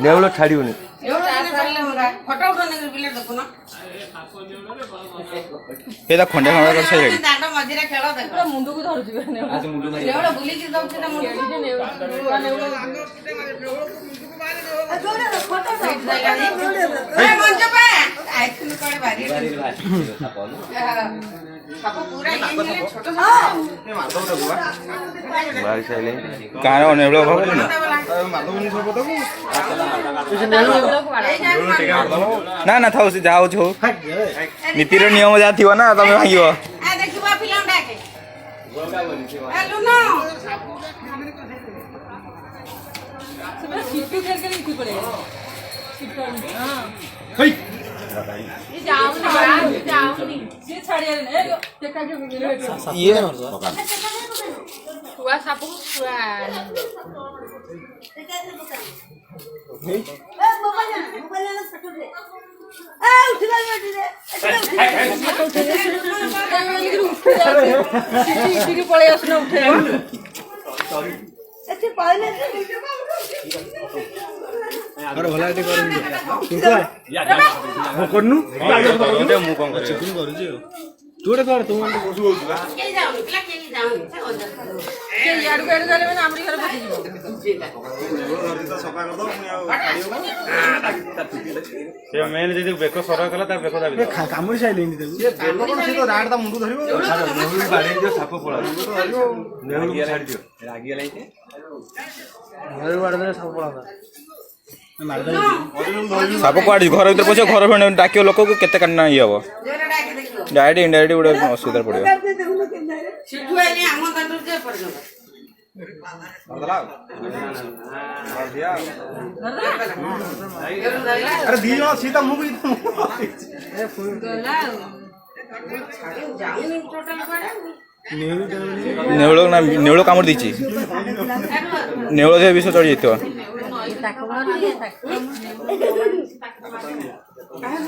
ନେଉଳ ଛାଡ଼ିବନି ଏଇଟା ଖଣ୍ଡେ ଖଣ୍ଡେ କରି ସାରିଲାଣି ମୁଣ୍ଡକୁ ଧରୁଛି ବାହାରି ସାରିଲେଣି କାହାର ନେଉଳ ଅଭାବ ନା ନା ଥାଉ ସେ ଯାହା ହଉଛି ହଉ ନୀତିର ନିୟମ ଯାହା ଥିବ ନା ତମେ ଭାଙ୍ଗିବ ପଳେଇ ଆସୁନ ଉଠେଇ ଭଲ କରୁନୁ ମୁଁ କଣ କରୁଛି ତୁ ଗୋଟେ କର ତୁ ଯଦି ବେକ ସର କଲା ତା ବେକ କାମୁଡ଼ି ସାରିଲେଣି ମୁଣ୍ଡ ଧରିବ ସାପ ପଳା ଛାଡ଼ିଦିଅ ରାଗିଗଲା ସାପ ପଳା ସାପ କୁଆଡ଼େ ଘର ଭିତରେ ପଶିବ ଘର ଡାକିବ ଲୋକକୁ କେତେ କାନା ଇଏ ହବ ଡାଇରେକ୍ଟ ଇନଡାଇରେକ୍ଟ ଗୋଟେ ଅସୁବିଧାରେ ପଡ଼ିବ ନେଉଳ କାମୁଡ଼ି ଦେଇଛି ନେଉଳ ଯେ ବିଷ ଚଢ଼ି ଯାଇଥିବ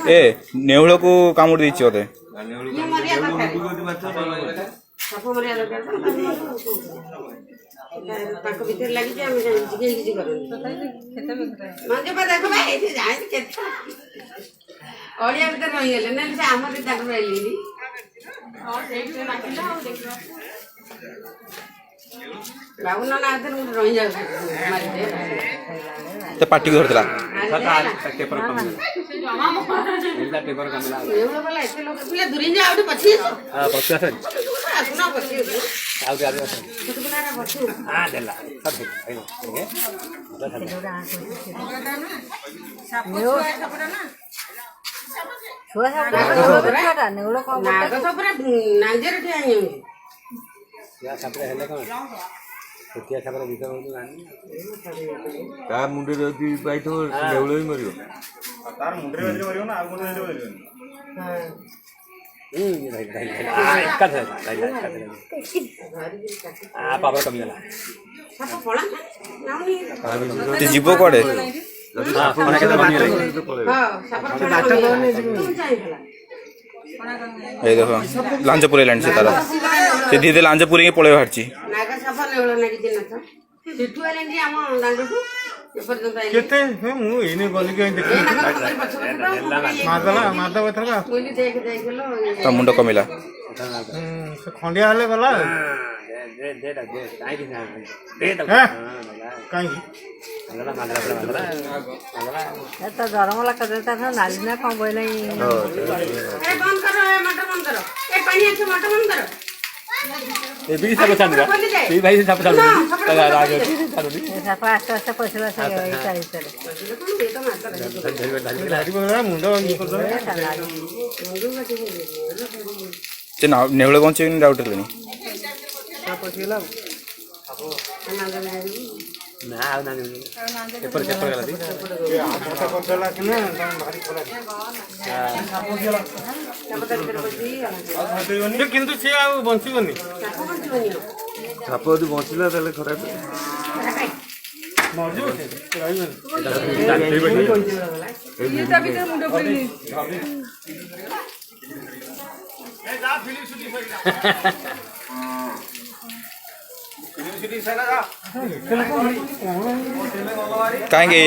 ଏ ନେଉଳକୁ କାମୁଡ଼ି ଦେଇଛି ବୋଧେ ଅଳିଆ ଭିତରେ ରହିଗଲେ ନା ସେ ଆମର ତାକୁ ରହିଲେନି ପାଟି ଧରିଥିଲା ତା ମୁଣ୍ଡରେ ଯଦି ପାଇଥିବ ନେଉଳ ବି ମରିବ ତାର ମୁଣ୍ଡରେ ମରିବ ନା ଆଉ ଯିବ କୁଆଡେ এই দেখো লাঞ্চ পুরাইলানি সে তারা সে ধীরে লাঞ্চ পুরিয়ে পড়ে বাড়ছি କେତେ ମୁଁ ଏଇନେ ଗଲି ତା ମୁଣ୍ଡ କମିଲା ଖଣ୍ଡିଆ ହେଲେ ଗଲା ଗରମ ଲାଗିଲା ନାଲି ନା କଣ କହିଲା ଆସ୍ତେ ଆସ୍ତେ ପଶିଲା ସେ ନେଉଳ ବଞ୍ଚେଇନି ଡାଉଟ୍ ହେଲେଣି କିନ୍ତୁ ସିଏ ଆଉ ବଞ୍ଚିବନି ସାପ ଯଦି ବଞ୍ଚିଲା ତାହେଲେ ଖରାପ କାହିଁକି